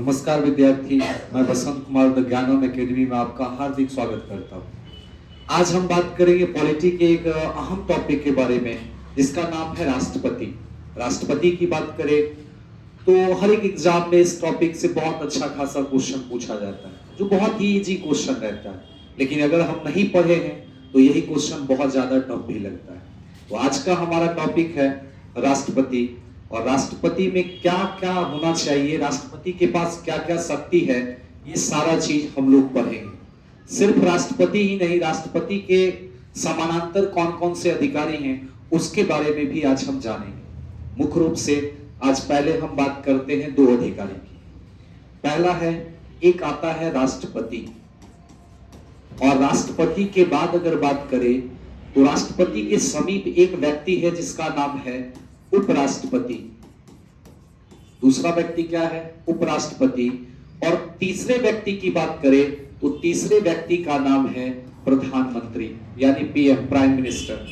नमस्कार विद्यार्थी, मैं बसंत कुमार द ज्ञानम एकेडमी में आपका हार्दिक स्वागत करता हूँ। आज हम बात करेंगे पॉलिटी के एक अहम टॉपिक के बारे में, जिसका नाम है राष्ट्रपति। राष्ट्रपति की बात करें तो हर एक एग्जाम में इस टॉपिक से बहुत अच्छा खासा क्वेश्चन पूछा जाता है, जो बहुत ही इजी क्वेश्चन रहता है। लेकिन अगर हम नहीं पढ़े हैं तो यही क्वेश्चन बहुत ज्यादा टफ भी लगता है। तो आज का हमारा टॉपिक है राष्ट्रपति, और राष्ट्रपति में क्या क्या होना चाहिए, राष्ट्रपति के पास क्या क्या शक्ति है, ये सारा चीज हम लोग पढ़ेंगे। सिर्फ राष्ट्रपति ही नहीं, राष्ट्रपति के समानांतर कौन कौन से अधिकारी हैं उसके बारे में भी आज हम जानेंगे। मुख्य रूप से आज पहले हम बात करते हैं दो अधिकारी की। पहला है, एक आता है राष्ट्रपति, और राष्ट्रपति के बाद अगर बात करें तो राष्ट्रपति के समीप एक व्यक्ति है जिसका नाम है उपराष्ट्रपति। दूसरा व्यक्ति क्या है? उपराष्ट्रपति। और तीसरे व्यक्ति की बात करें तो तीसरे व्यक्ति का नाम है प्रधानमंत्री, यानी पीएम, प्राइम मिनिस्टर।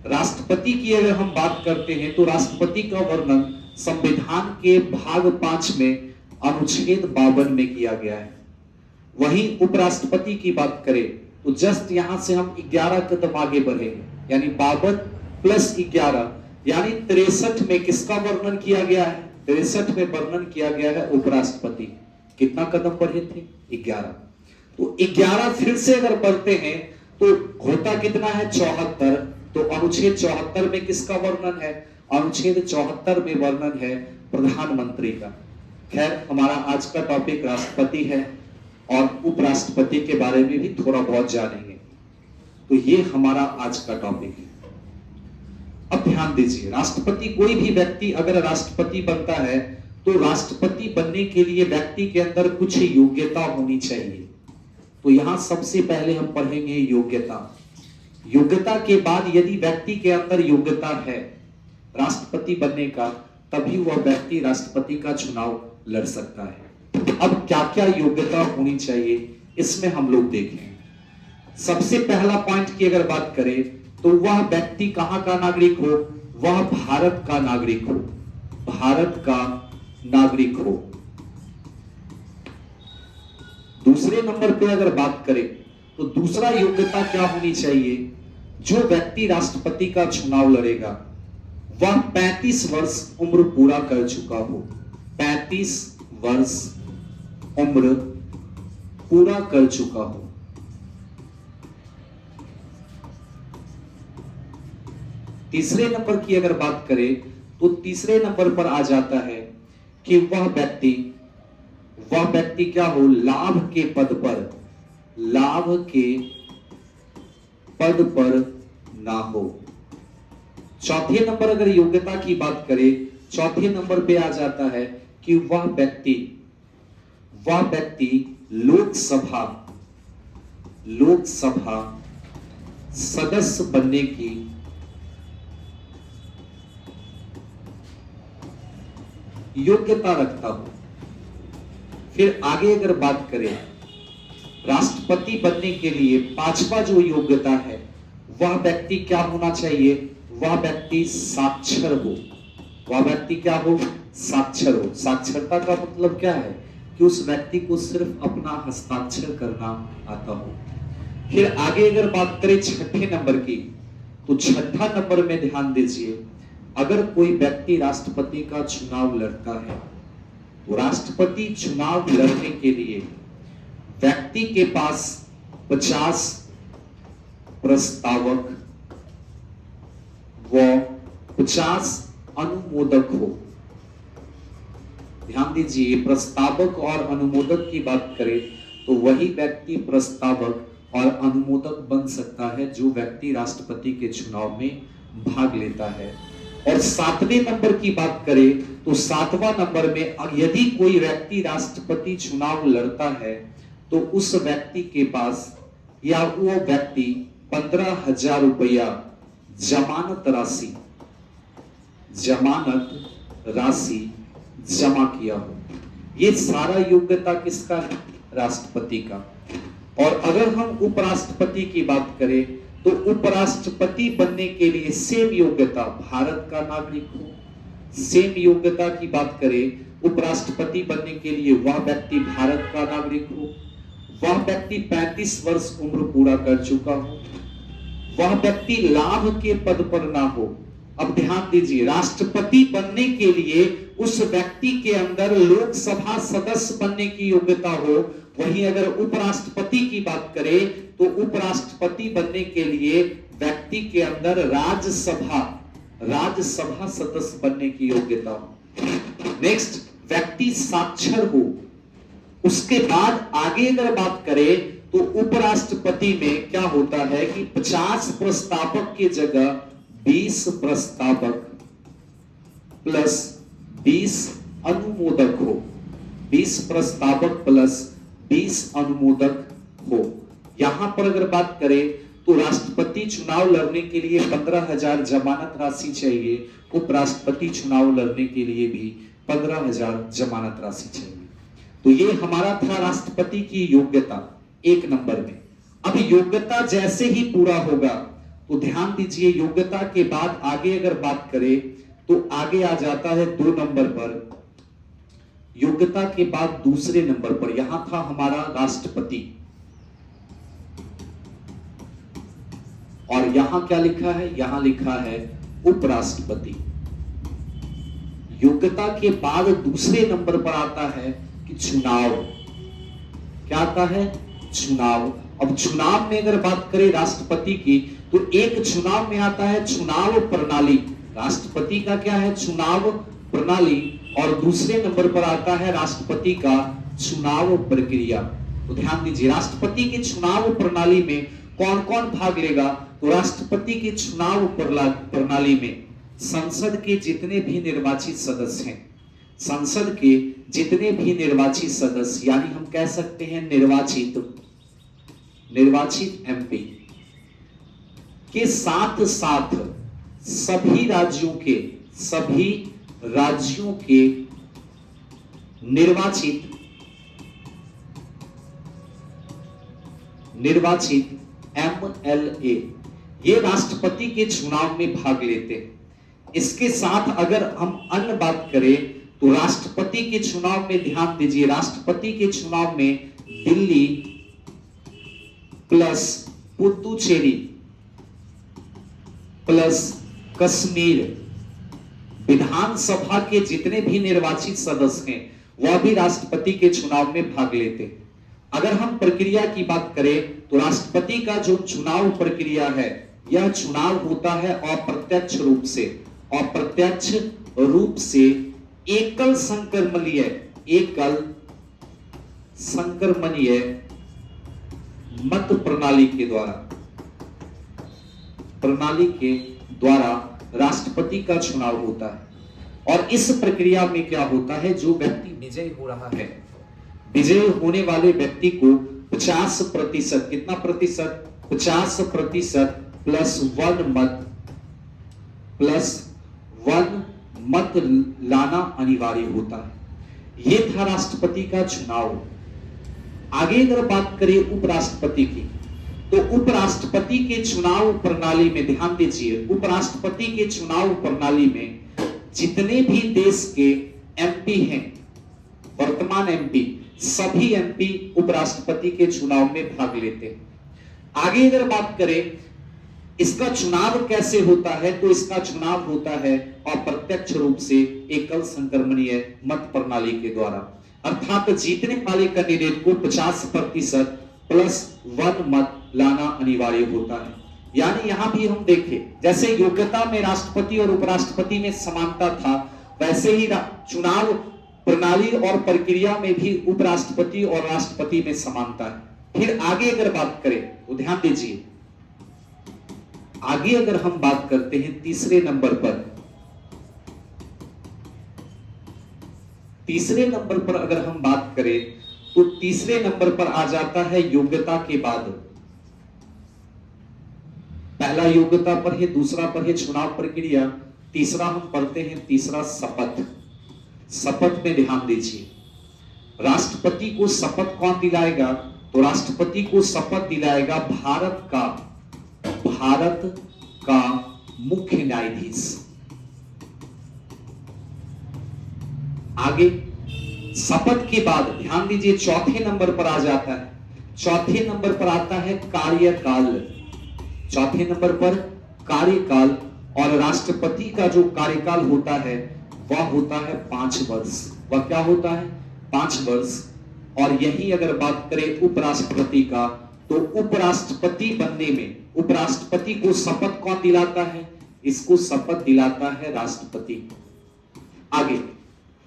राष्ट्रपति की अगर हम बात करते हैं तो राष्ट्रपति का वर्णन संविधान के भाग 5 में अनुच्छेद 52 में किया गया है। वहीं उपराष्ट्रपति की बात करें तो जस्ट यहां से हम 11 कदम आगे बढ़ेंगे, यानी 52 प्लस 11 यानी 63 में किसका वर्णन किया गया है? 63 में वर्णन किया गया है उपराष्ट्रपति। कितना कदम बढ़े थे? 11। तो 11 फिर से अगर बढ़ते हैं तो होता कितना है? 74। तो अनुच्छेद 74 में किसका वर्णन है? अनुच्छेद 74 में वर्णन है प्रधानमंत्री का। खैर, हमारा आज का टॉपिक राष्ट्रपति है और उपराष्ट्रपति के बारे में भी थोड़ा बहुत जानेंगे। तो ये हमारा आज का टॉपिक है। अब ध्यान दीजिए, राष्ट्रपति, कोई भी व्यक्ति अगर राष्ट्रपति बनता है तो राष्ट्रपति बनने के लिए व्यक्ति के अंदर कुछ योग्यता होनी चाहिए। तो यहां सबसे पहले हम पढ़ेंगे योग्यता। योग्यता के बाद यदि व्यक्ति के अंदर योग्यता है राष्ट्रपति बनने का, तभी वह व्यक्ति राष्ट्रपति का चुनाव लड़ सकता है। अब क्या क्या योग्यता होनी चाहिए इसमें हम लोग देखें। सबसे पहला पॉइंट की अगर बात करें तो वह व्यक्ति कहां का नागरिक हो? वह भारत का नागरिक हो। भारत का नागरिक हो। दूसरे नंबर पे अगर बात करें तो दूसरा योग्यता क्या होनी चाहिए? जो व्यक्ति राष्ट्रपति का चुनाव लड़ेगा वह 35 वर्ष उम्र पूरा कर चुका हो। 35 वर्ष उम्र पूरा कर चुका हो। तीसरे नंबर की अगर बात करें तो तीसरे नंबर पर आ जाता है कि वह व्यक्ति क्या हो? लाभ के पद पर ना हो। चौथे नंबर अगर योग्यता की बात करें, चौथे नंबर पे आ जाता है कि वह व्यक्ति लोकसभा सदस्य बनने की योग्यता रखता हो। फिर आगे अगर बात करें, राष्ट्रपति बनने के लिए पांचवा जो योग्यता है, वह व्यक्ति क्या होना चाहिए? वह व्यक्ति साक्षर हो। वह व्यक्ति क्या हो? साक्षर हो। साक्षरता का मतलब क्या है? कि उस व्यक्ति को सिर्फ अपना हस्ताक्षर करना आता हो। फिर आगे अगर बात करें छठे नंबर की, तो छठा नंबर में ध्यान दीजिए, अगर कोई व्यक्ति राष्ट्रपति का चुनाव लड़ता है तो राष्ट्रपति चुनाव लड़ने के लिए व्यक्ति के पास 50 प्रस्तावक व 50 अनुमोदक हो। ध्यान दीजिए, प्रस्तावक और अनुमोदक की बात करें तो वही व्यक्ति प्रस्तावक और अनुमोदक बन सकता है जो व्यक्ति राष्ट्रपति के चुनाव में भाग लेता है। और 7वें नंबर की बात करें तो 7वां नंबर में यदि कोई व्यक्ति राष्ट्रपति चुनाव लड़ता है तो उस व्यक्ति के पास या वो व्यक्ति 15,000 रुपया जमानत राशि जमा किया हो। ये सारा योग्यता किसका है? राष्ट्रपति का। और अगर हम उपराष्ट्रपति की बात करें तो उपराष्ट्रपति बनने के लिए सेम योग्यता, भारत का नागरिक हो, सेम योग्यता की बात करें, उपराष्ट्रपति बनने के लिए वह व्यक्ति भारत का नागरिक हो, वह व्यक्ति 35 वर्ष उम्र पूरा कर चुका हो, वह व्यक्ति लाभ के पद पर ना हो। अब ध्यान दीजिए, राष्ट्रपति बनने के लिए उस व्यक्ति के अंदर लोकसभा सदस्य बनने की योग्यता हो। वहीं अगर उपराष्ट्रपति की बात करें तो उपराष्ट्रपति बनने के लिए व्यक्ति के अंदर राज्यसभा सदस्य बनने की योग्यता हो। नेक्स्ट, व्यक्ति साक्षर हो। उसके बाद आगे अगर बात करें तो उपराष्ट्रपति में क्या होता है कि 50 प्रस्तावक की जगह 20 प्रस्तावक प्लस 20 अनुमोदक हो। 20 प्रस्तावक प्लस 20 अनुमोदक हो। यहां पर अगर बात करें तो राष्ट्रपति चुनाव लड़ने के लिए 15,000 जमानत राशि चाहिए, उपराष्ट्रपति चुनाव लड़ने के लिए भी 15,000 जमानत राशि चाहिए। तो ये हमारा था राष्ट्रपति की योग्यता 1 नंबर में। अब योग्यता जैसे ही पूरा होगा तो ध्यान दीजिए, योग्यता के बाद आगे अगर बात करें तो आगे आ जाता है 2 नंबर पर। योग्यता के बाद दूसरे नंबर पर यहां था हमारा राष्ट्रपति, और यहां क्या लिखा है, यहां लिखा है उपराष्ट्रपति। योग्यता के बाद दूसरे नंबर पर आता है कि चुनाव। क्या आता है? चुनाव। अब चुनाव में अगर बात करें राष्ट्रपति की तो एक चुनाव में आता है चुनाव प्रणाली। राष्ट्रपति का क्या है? चुनाव प्रणाली। और दूसरे नंबर पर आता है राष्ट्रपति का चुनाव प्रक्रिया। तो ध्यान दीजिए, राष्ट्रपति की चुनाव प्रणाली में कौन कौन भाग लेगा? तो राष्ट्रपति की चुनाव प्रणाली में संसद के जितने भी निर्वाचित सदस्य हैं, संसद के जितने भी निर्वाचित सदस्य, यानी हम कह सकते हैं निर्वाचित एमपी के साथ साथ सभी राज्यों के निर्वाचित MLA ये राष्ट्रपति के चुनाव में भाग लेते हैं। इसके साथ अगर हम अन्य बात करें तो राष्ट्रपति के चुनाव में ध्यान दीजिए, राष्ट्रपति के चुनाव में दिल्ली प्लस पुदुचेरी प्लस कश्मीर विधानसभा के जितने भी निर्वाचित सदस्य हैं वह भी राष्ट्रपति के चुनाव में भाग लेते हैं। अगर हम प्रक्रिया की बात करें तो राष्ट्रपति का जो चुनाव प्रक्रिया है, यह चुनाव होता है अप्रत्यक्ष रूप से एकल संक्रमणीय मत प्रणाली के द्वारा राष्ट्रपति का चुनाव होता है। और इस प्रक्रिया में क्या होता है, जो व्यक्ति विजयी हो रहा है, विजयी होने वाले व्यक्ति को 50% कितना प्रतिशत? 50% प्लस 1 मत लाना अनिवार्य होता है। यह था राष्ट्रपति का चुनाव। आगे अगर बात करें उपराष्ट्रपति की तो उपराष्ट्रपति के चुनाव प्रणाली में ध्यान दीजिए, उपराष्ट्रपति के चुनाव प्रणाली में जितने भी देश के एमपी हैं, वर्तमान एमपी, सभी एमपी उपराष्ट्रपति के चुनाव में भाग लेते हैं। आगे अगर बात करें इसका चुनाव कैसे होता है, तो इसका चुनाव होता है अप्रत्यक्ष रूप से एकल संक्रमणीय मत प्रणाली के द्वारा, अर्थात जीतने वाले कैंडिडेट को 50% प्लस 1 मत लाना अनिवार्य होता है। यानी यहां भी हम देखें, जैसे योग्यता में राष्ट्रपति और उपराष्ट्रपति में समानता था, वैसे ही चुनाव प्रणाली और प्रक्रिया में भी उपराष्ट्रपति और राष्ट्रपति में समानता है। फिर आगे अगर बात करें तो ध्यान दीजिए, आगे अगर हम बात करते हैं तीसरे नंबर पर अगर हम बात करें तो तीसरे नंबर पर आ जाता है योग्यता के बाद, पहला योग्यता पर है, दूसरा पर है चुनाव प्रक्रिया, तीसरा हम पढ़ते हैं तीसरा शपथ। शपथ में ध्यान दीजिए, राष्ट्रपति को शपथ कौन दिलाएगा? तो राष्ट्रपति को शपथ दिलाएगा भारत का मुख्य न्यायाधीश। आगे शपथ के बाद ध्यान दीजिए चौथे नंबर पर आ जाता है, चौथे नंबर पर आता है कार्यकाल। चौथे नंबर पर कार्यकाल, और राष्ट्रपति का जो कार्यकाल होता है वह होता है 5 वर्ष। वह क्या होता है? 5 वर्ष। और यही अगर बात करें उपराष्ट्रपति का, तो उपराष्ट्रपति बनने में उपराष्ट्रपति को शपथ कौन दिलाता है? इसको शपथ दिलाता है राष्ट्रपति। आगे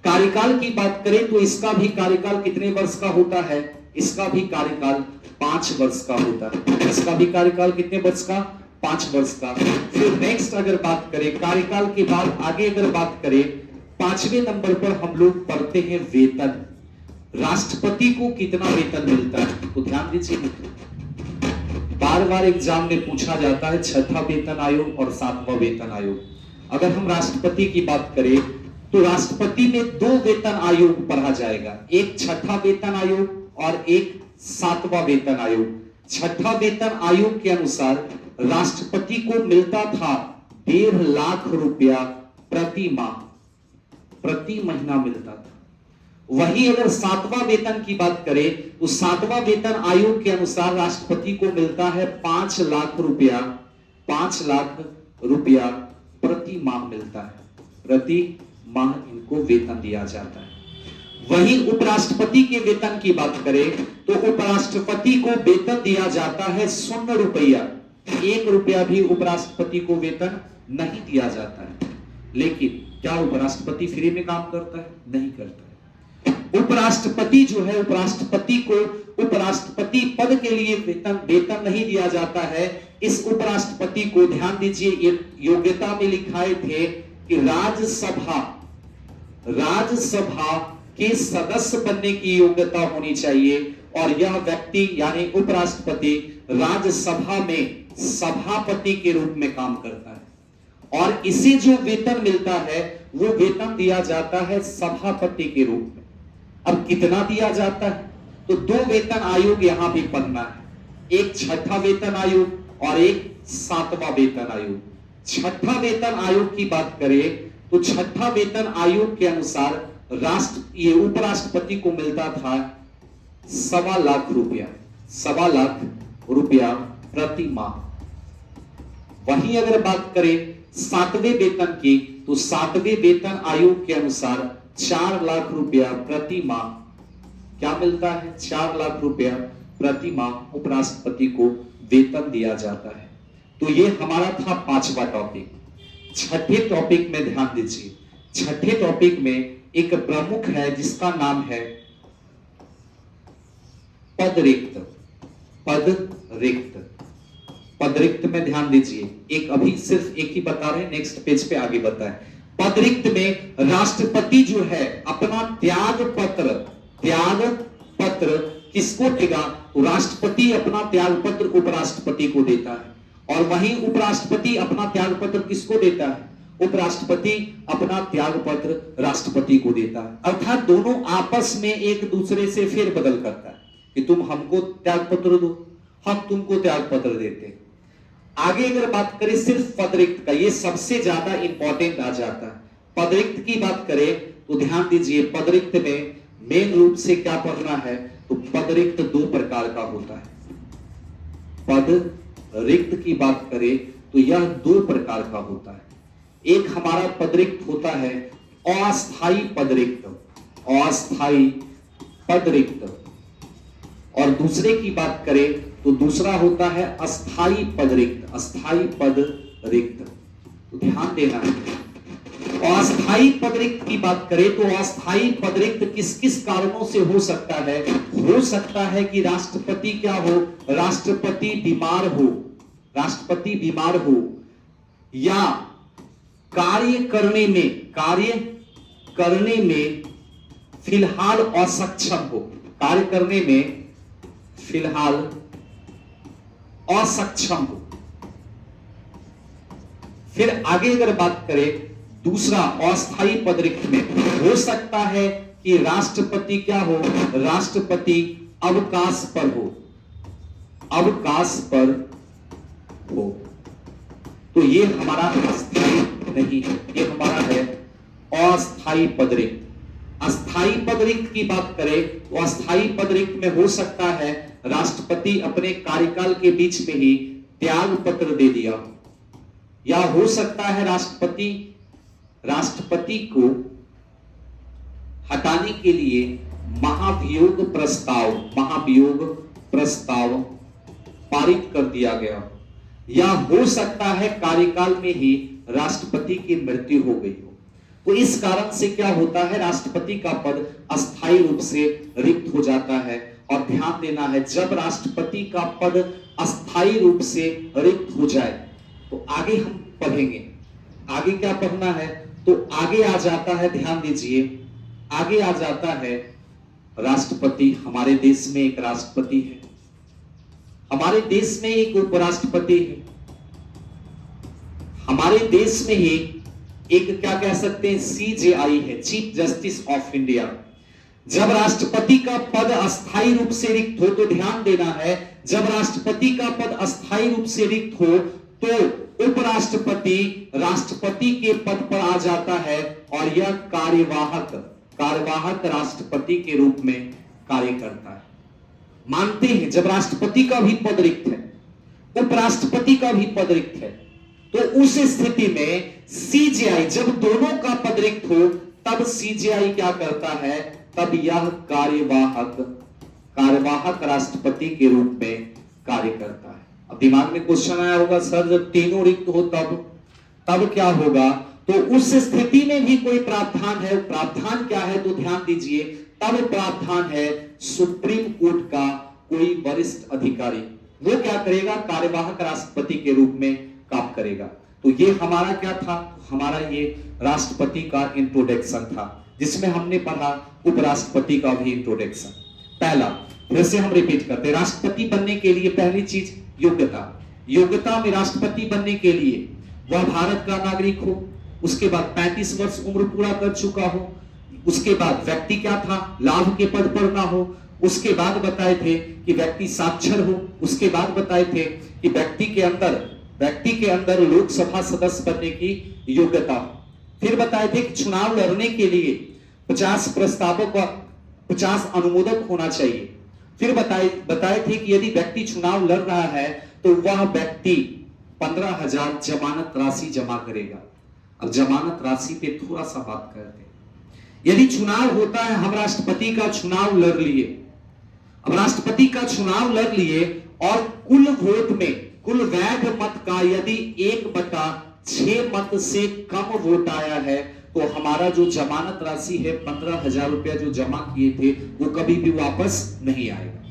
कार्यकाल की बात करें तो इसका भी कार्यकाल कितने वर्ष का होता है? इसका भी कार्यकाल 5 वर्ष का होता है। इसका भी कार्यकाल कितने वर्ष का? 5 वर्ष का। फिर नेक्स्ट अगर बात करें कार्यकाल के बाद आगे अगर बात करें, 5वें नंबर पर हम लोग पढ़ते हैं वेतन। राष्ट्रपति को कितना वेतन मिलता है? तो ध्यान दीजिए, बार बार एग्जाम में पूछा जाता है 6वां वेतन आयोग और 7वां वेतन आयोग। अगर हम राष्ट्रपति की बात करें तो राष्ट्रपति में 2 वेतन आयोग पढ़ा जाएगा, एक 6वां वेतन आयोग और एक 7वां वेतन आयोग। 6वां वेतन आयोग के अनुसार राष्ट्रपति को मिलता था 1.5 लाख रुपया प्रति माह, प्रति महीना मिलता था। वही अगर 7वां वेतन की बात करें तो 7वां वेतन आयोग के अनुसार राष्ट्रपति को मिलता है 5 लाख रुपया, 5 लाख रुपया प्रति माह मिलता है। प्रति माह इनको वेतन दिया जाता है। वही उपराष्ट्रपति के वेतन की बात करें तो उपराष्ट्रपति को वेतन दिया जाता है 0 रुपया, 1 रुपया भी उपराष्ट्रपति को वेतन नहीं दिया जाता है। लेकिन क्या उपराष्ट्रपति फ्री में काम करता है? नहीं करता है। उपराष्ट्रपति जो है, उपराष्ट्रपति को उपराष्ट्रपति पद के लिए वेतन नहीं दिया जाता है। इस उपराष्ट्रपति को ध्यान दीजिए, योग्यता में लिखाए थे कि राज्यसभा के सदस्य बनने की योग्यता होनी चाहिए, और यह व्यक्ति यानी उपराष्ट्रपति राज्यसभा में सभापति के रूप में काम करता है, और इसे जो वेतन मिलता है वो वेतन दिया जाता है सभापति के रूप में। अब कितना दिया जाता है? तो 2 वेतन आयोग यहां भी पढ़ना है, एक 6वां वेतन आयोग और एक 7वां वेतन आयोग। 6वां वेतन आयोग की बात करें तो 6वां वेतन आयोग के अनुसार ये उपराष्ट्रपति को मिलता था 1.25 लाख रुपया, 1.25 लाख रुपया प्रति माह। वहीं अगर बात करें 7वें वेतन की तो 7वें वेतन आयोग के अनुसार 4 लाख रुपया प्रति माह क्या मिलता है? 4 लाख रुपया प्रति माह उपराष्ट्रपति को वेतन दिया जाता है। तो ये हमारा था 5वां टॉपिक। 6ठे टॉपिक में ध्यान दीजिए, 6ठे टॉपिक में एक प्रमुख है जिसका नाम है पद रिक्त। पद रिक्त, पद रिक्त में ध्यान दीजिए, एक अभी सिर्फ एक ही बता रहे हैं, नेक्स्ट पेज पे आगे बताएं। पद रिक्त में राष्ट्रपति जो है अपना त्याग पत्र किसको देगा? तो राष्ट्रपति अपना त्याग पत्र उपराष्ट्रपति को देता है, और वहीं उपराष्ट्रपति अपना त्याग पत्र किसको देता है? उपराष्ट्रपति अपना त्याग पत्र राष्ट्रपति को देता है। अर्थात दोनों आपस में एक दूसरे से फेर बदल करता है कि तुम हमको त्याग पत्र दो, हम तुमको त्याग पत्र देते हैं। आगे अगर बात करें सिर्फ पदरिक्त का, ये सबसे ज्यादा इंपॉर्टेंट आ जाता है। पदरिक्त की बात करें तो ध्यान दीजिए, पदरिक्त में मेन रूप से क्या पढ़ना है? तो पदरिक्त 2 प्रकार का होता है। पद रिक्त की बात करें तो यह 2 प्रकार का होता है। एक हमारा पदरिक्त होता है अस्थाई पदरिक्त, अस्थाई पदरिक्त, और दूसरे की बात करें तो दूसरा होता है अस्थाई पदरिक्त, अस्थाई पद रिक्त। तो ध्यान देना है, अस्थाई पदरिक्त की बात करें तो अस्थाई पदरिक्त किस किस कारणों से हो सकता है? हो सकता है कि राष्ट्रपति क्या हो? राष्ट्रपति बीमार हो, राष्ट्रपति बीमार हो, या कार्य करने में फिलहाल असक्षम हो, कार्य करने में फिलहाल असक्षम हो। फिर आगे अगर बात करें दूसरा अस्थाई पदरिक्त में हो सकता है कि राष्ट्रपति क्या हो? राष्ट्रपति अवकाश पर हो, अवकाश पर हो। तो ये हमारा अस्थाई नहीं है, ये हमारा है अस्थाई पदरिक्त। अस्थाई पद रिक्त की बात करें तो अस्थाई पद रिक्त में हो सकता है राष्ट्रपति अपने कार्यकाल के बीच में ही त्याग पत्र दे दिया, या हो सकता है राष्ट्रपति को हटाने के लिए महाभियोग प्रस्ताव पारित कर दिया गया, या हो सकता है कार्यकाल में ही राष्ट्रपति की मृत्यु हो गई हो। तो इस कारण से क्या होता है, राष्ट्रपति का पद अस्थायी रूप से रिक्त हो जाता है। और ध्यान देना है, जब राष्ट्रपति का पद अस्थायी रूप से रिक्त हो जाए तो आगे हम पढ़ेंगे, आगे क्या पढ़ना है, तो आगे आ जाता है, ध्यान दीजिए, आगे आ जाता है राष्ट्रपति। हमारे देश में एक राष्ट्रपति है, हमारे देश में एक उपराष्ट्रपति है, हमारे देश में ही एक क्या कह सकते हैं CJI है, चीफ जस्टिस ऑफ इंडिया। जब राष्ट्रपति का पद अस्थायी रूप से रिक्त हो, तो ध्यान देना है, जब राष्ट्रपति का पद अस्थायी रूप से रिक्त हो तो उपराष्ट्रपति राष्ट्रपति के पद पर आ जाता है और यह कार्यवाहक राष्ट्रपति के रूप में कार्य करता है। मानते हैं जब राष्ट्रपति का भी पद रिक्त है, उपराष्ट्रपति का भी पद रिक्त है, तो उस स्थिति में CJI, जब दोनों का पद रिक्त हो तब CJI क्या करता है, तब यह कार्यवाहक राष्ट्रपति के रूप में कार्य करता है। अब दिमाग में क्वेश्चन आया होगा, सर जब तीनों रिक्त हो तब क्या होगा, तो उस स्थिति में भी कोई प्रावधान है। प्रावधान क्या है, तो ध्यान दीजिए, तब प्रावधान है सुप्रीम कोर्ट का कोई वरिष्ठ अधिकारी, वो क्या करेगा, कार्यवाहक राष्ट्रपति के रूप में काम करेगा। तो ये हमारा क्या था, हमारा ये राष्ट्रपति का इंट्रोडक्शन था, जिसमें हमने पढ़ा उपराष्ट्रपति का भी इंट्रोडक्शन। पहला, फिर से हम रिपीट करते हैं, राष्ट्रपति बनने के लिए पहली चीज योग्यता में राष्ट्रपति बनने के लिए वह भारत का नागरिक हो, उसके बाद 35 वर्ष उम्र पूरा कर चुका हो, उसके बाद व्यक्ति क्या था, लाभ के पद पर ना हो, उसके बाद बताए थे कि व्यक्ति साक्षर हो, उसके बाद बताए थे कि व्यक्ति के अंदर लोकसभा सदस्य बनने की योग्यता हो, फिर बताए थे कि चुनाव लड़ने के लिए 50 प्रस्तावों का 50 अनुमोदक होना चाहिए, फिर बताए थे कि यदि व्यक्ति चुनाव लड़ रहा है तो वह व्यक्ति 15,000 जमानत राशि जमा करेगा। अब जमानत राशि पे थोड़ा सा बात करते हैं। यदि चुनाव होता है, हम राष्ट्रपति का चुनाव लड़ लिए, अब राष्ट्रपति का चुनाव लड़ लिए और कुल वोट में, कुल वैध मत का यदि 1/6 मत से कम वोट आया है तो हमारा जो जमानत राशि है 15,000 रुपया जो जमा किए थे वो कभी भी वापस नहीं आएगा।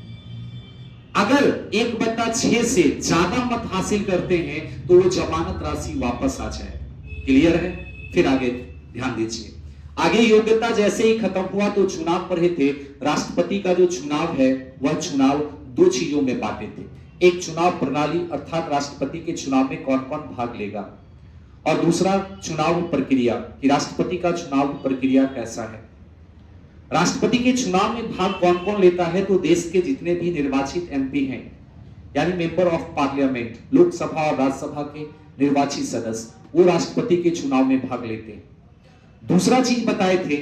अगर 1/6 से ज्यादा मत हासिल करते हैं तो वो जमानत राशि वापस आ जाए। क्लियर है? फिर आगे ध्यान दीजिए, आगे योग्यता जैसे ही खत्म हुआ तो चुनाव पढ़े थे। राष्ट्रपति का जो चुनाव है वह चुनाव 2 चीजों में बांटे थे, एक चुनाव प्रणाली अर्थात राष्ट्रपति के चुनाव में कौन कौन भाग लेगा, और दूसरा चुनाव प्रक्रिया कि राष्ट्रपति का चुनाव प्रक्रिया कैसा है। राष्ट्रपति के चुनाव में भाग कौन कौन लेता है, तो देश के जितने भी निर्वाचित MP हैं, यानी मेंबर ऑफ पार्लियामेंट, लोकसभा और राज्यसभा के निर्वाचित सदस्य, वो राष्ट्रपति के चुनाव में भाग लेते हैं। दूसरा चीज बताए थे,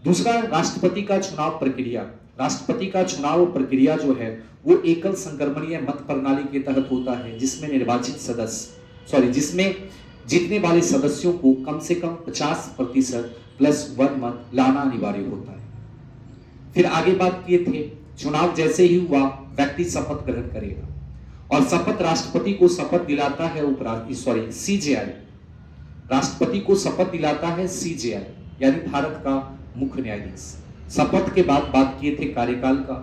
दूसरा राष्ट्रपति का चुनाव प्रक्रिया। राष्ट्रपति का चुनाव प्रक्रिया जो है वो एकल संक्रमणीय मत प्रणाली के तहत होता है, जिसमें जीतने वाले सदस्यों को कम से कम 50% +1 मत लाना अनिवार्य होता है। फिर आगे बात किए थे, चुनाव जैसे ही हुआ व्यक्ति शपथ ग्रहण करेगा, और शपथ राष्ट्रपति को शपथ दिलाता है CJI, राष्ट्रपति को शपथ दिलाता है CJI यानी भारत का मुख्य न्यायाधीश। शपथ के बाद बात किए थे कार्यकाल का,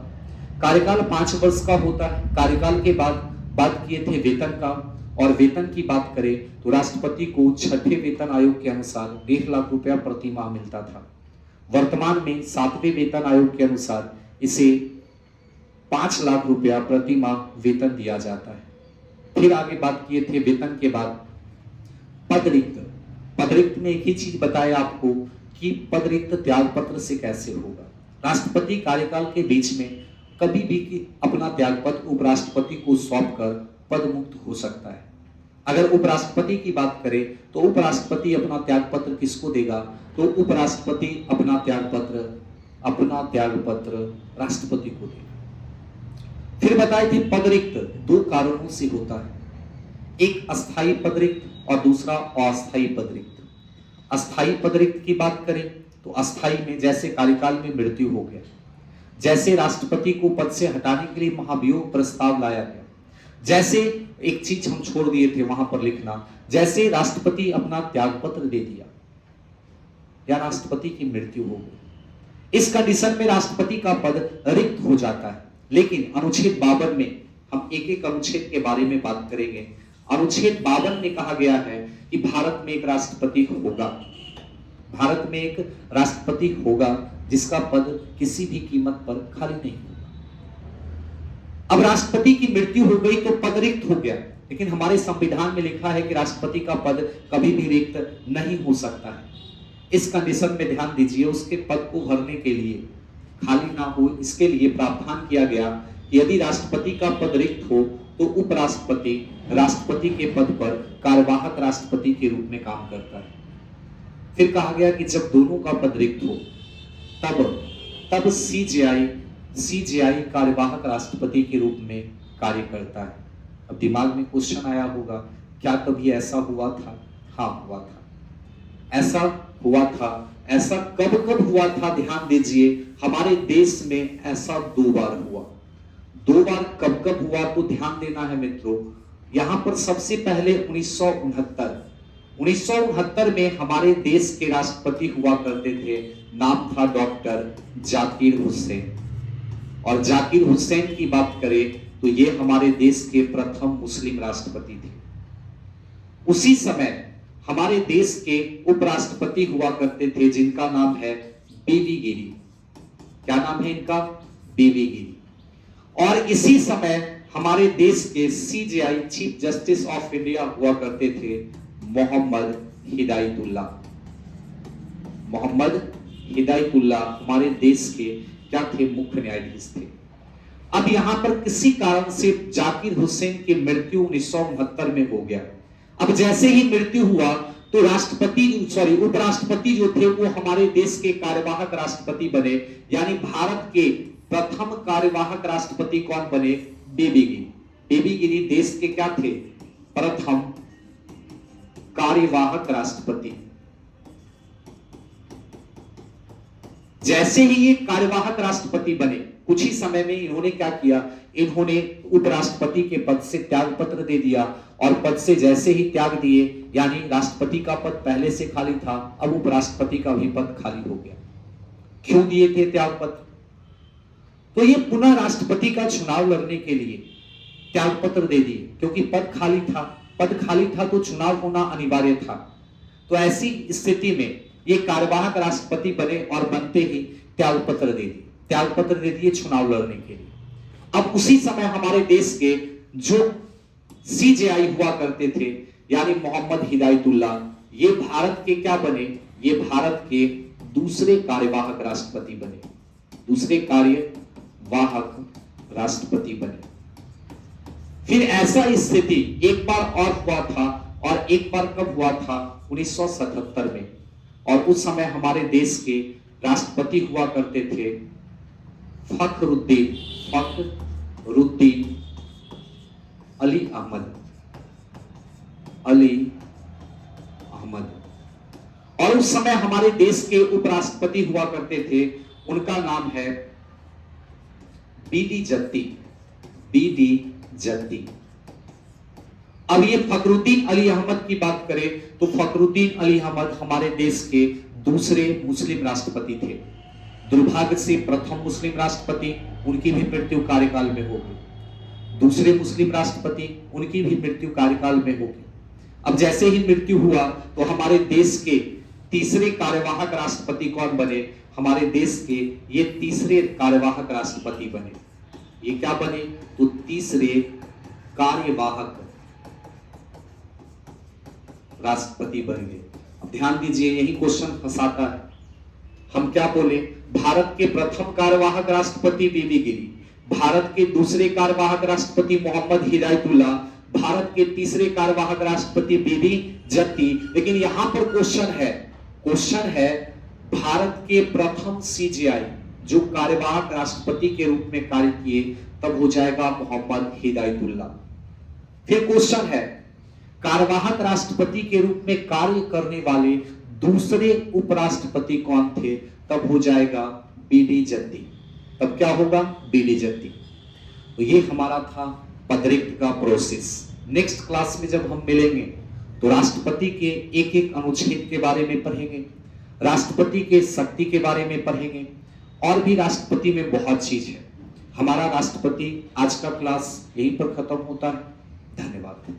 कार्यकाल 5 वर्ष का होता है। कार्यकाल के बाद बात किए थे वेतन का, और वेतन की बात करें तो राष्ट्रपति को 6ठे वेतन आयोग के अनुसार 1.5 लाख रुपया प्रति माह मिलता था। वर्तमान में 7वें वेतन आयोग के अनुसार इसे 5 लाख रुपया प्रति माह वेतन दिया जाता है। फिर आगे बात किए थे वेतन के बाद पदरिक्त में एक ही चीज बताया आपको कि पदरिक्त त्याग पत्र से कैसे होगा। राष्ट्रपति कार्यकाल के बीच में कभी भी अपना त्याग पत्र उपराष्ट्रपति को सौंप कर पद मुक्त हो सकता है। अगर उपराष्ट्रपति की बात करें तो उपराष्ट्रपति अपना त्याग पत्र किसको देगा, तो उपराष्ट्रपति अपना त्याग पत्र राष्ट्रपति को देगा। फिर बताए थे पद रिक्त दो कारणों से होता है, एक अस्थायी पद रिक्त और दूसरा अस्थायी पद रिक्त। अस्थायी पद रिक्त की बात करें तो अस्थायी में जैसे कार्यकाल में मृत्यु हो गया, जैसे राष्ट्रपति को पद से हटाने के लिए महाभियोग प्रस्ताव लाया गया, जैसे एक चीज हम छोड़ दिए थे वहां पर लिखना, जैसे राष्ट्रपति अपना त्यागपत्र दे दिया या राष्ट्रपति की मृत्यु हो गई, इस कंडीशन में राष्ट्रपति का पद रिक्त हो जाता है। लेकिन अनुच्छेद 52 में हम एक एक अनुच्छेद के बारे में बात करेंगे। अनुच्छेद 52 में कहा गया है कि भारत में एक राष्ट्रपति होगा जिसका पद किसी भी कीमत पर खाली नहीं होगा। अब राष्ट्रपति की मृत्यु हो गई तो पद रिक्त हो गया, लेकिन हमारे संविधान में लिखा है कि राष्ट्रपति का पद कभी भी रिक्त नहीं हो सकता है। इस कंडीशन में ध्यान दीजिए, उसके पद को भरने के लिए, खाली ना हो इसके लिए प्रावधान किया गया कि यदि राष्ट्रपति का पद रिक्त हो तो उपराष्ट्रपति राष्ट्रपति के पद पर कार्यवाहक राष्ट्रपति के रूप में काम करता है। फिर कहा गया कि जब दोनों का पद रिक्त हो तब सीजेआई कार्यवाहक राष्ट्रपति के रूप में कार्य करता है। अब दिमाग में क्वेश्चन आया होगा, क्या कभी ऐसा हुआ था? हाँ हुआ था, ऐसा हुआ था। ऐसा कब हुआ था? ध्यान दीजिए, हमारे देश में ऐसा 2 बार हुआ। 2 बार कब हुआ तो ध्यान देना है मित्रों। यहां पर सबसे पहले 1969 में हमारे देश के राष्ट्रपति हुआ करते थे, नाम था डॉक्टर जाकिर हुसैन। और जाकिर हुसैन की बात करें तो ये हमारे देश के प्रथम मुस्लिम राष्ट्रपति थे। उसी समय हमारे देश के उपराष्ट्रपति हुआ करते थे जिनका नाम है बीबी गिरी। क्या नाम है इनका? बीबी गिरी। और इसी समय हमारे देश के CJI chief justice of India हुआ करते थे मोहम्मद हिदायतुल्लाह हमारे देश के क्या थे? मुख्य न्यायाधीश थे। अब यहां पर किसी कारण से जाकिर हुसैन की मृत्यु 1969 में हो गया। अब जैसे ही मृत्यु हुआ तो उपराष्ट्रपति जो थे वो हमारे देश के कार्यवाहक राष्ट्रपति बने, यानी भारत के प्रथम कार्यवाहक राष्ट्रपति कौन बने? बीबी गिरी। बीबी गिरी देश के क्या थे? प्रथम कार्यवाहक राष्ट्रपति। जैसे ही ये कार्यवाहक राष्ट्रपति बने, कुछ ही समय में इन्होंने क्या किया? इन्होंने उपराष्ट्रपति के पद से त्याग पत्र दे दिया। और पद से जैसे ही त्याग दिए, यानी राष्ट्रपति का पद पहले से खाली था, अब उपराष्ट्रपति का भी पद खाली हो गया। क्यों दिए थे त्याग पत्र? तो ये पुनः राष्ट्रपति का चुनाव लड़ने के लिए त्याग पत्र दे दिए, क्योंकि पद खाली था तो चुनाव होना अनिवार्य था। तो ऐसी स्थिति में ये कार्यवाहक राष्ट्रपति बने और बनते ही त्याग पत्र दे दिए चुनाव लड़ने के लिए। अब उसी समय हमारे देश के जो सीजेआई हुआ करते थे, यानी मोहम्मद हिदायतुल्लाह, ये भारत के क्या बने? ये भारत के दूसरे कार्यवाहक राष्ट्रपति बने। फिर ऐसा स्थिति एक बार और हुआ था, और एक बार कब हुआ था? 1977 में। और उस समय हमारे देश के राष्ट्रपति हुआ करते थे फखरुद्दीन अली अहमद। और उस समय हमारे देश के उपराष्ट्रपति हुआ करते थे, उनका नाम है बीडी जत्ती। अब ये फखरुद्दीन अली अहमद की बात करें तो फखरुद्दीन अली अहमद हमारे देश के दूसरे मुस्लिम राष्ट्रपति थे। दुर्भाग्य से प्रथम मुस्लिम राष्ट्रपति, उनकी भी मृत्यु कार्यकाल में हो गई। दूसरे मुस्लिम राष्ट्रपति, उनकी भी मृत्यु कार्यकाल में हो गई। अब जैसे ही मृत्यु हुआ तो हमारे देश के तीसरे कार्यवाहक राष्ट्रपति कौन बने? हमारे देश के ये तीसरे कार्यवाहक राष्ट्रपति बने। ये क्या बने? तो तीसरे कार्यवाहक राष्ट्रपति बन गए। अब ध्यान दीजिए, यही क्वेश्चन फंसाता है। हम क्या बोले? भारत के प्रथम कार्यवाहक राष्ट्रपति बीबी गिरी, भारत के दूसरे कार्यवाहक राष्ट्रपति मोहम्मद हिदायतुल्लाह, भारत के तीसरे कार्यवाहक राष्ट्रपति बीबी जत्ती। लेकिन यहां पर क्वेश्चन है, क्वेश्चन है, भारत के प्रथम सीजीआई जो कार्यवाहक राष्ट्रपति के रूप में कार्य किए, तब हो जाएगा मोहम्मद हिदायतुल्लाह। फिर क्वेश्चन है, कार्यवाहक राष्ट्रपति के रूप में कार्य करने वाले दूसरे उपराष्ट्रपति कौन थे, तब हो जाएगा बीडी जत्ती। तब क्या होगा, बीडी जत्ती। तो ये हमारा था पदरिक्त का प्रोसेस। नेक्स्ट क्लास में जब हम मिलेंगे तो राष्ट्रपति के एक एक अनुच्छेद के बारे में पढ़ेंगे, राष्ट्रपति के शक्ति के बारे में पढ़ेंगे, और भी राष्ट्रपति में बहुत चीज है। हमारा राष्ट्रपति आज का क्लास यहीं पर खत्म होता है। धन्यवाद।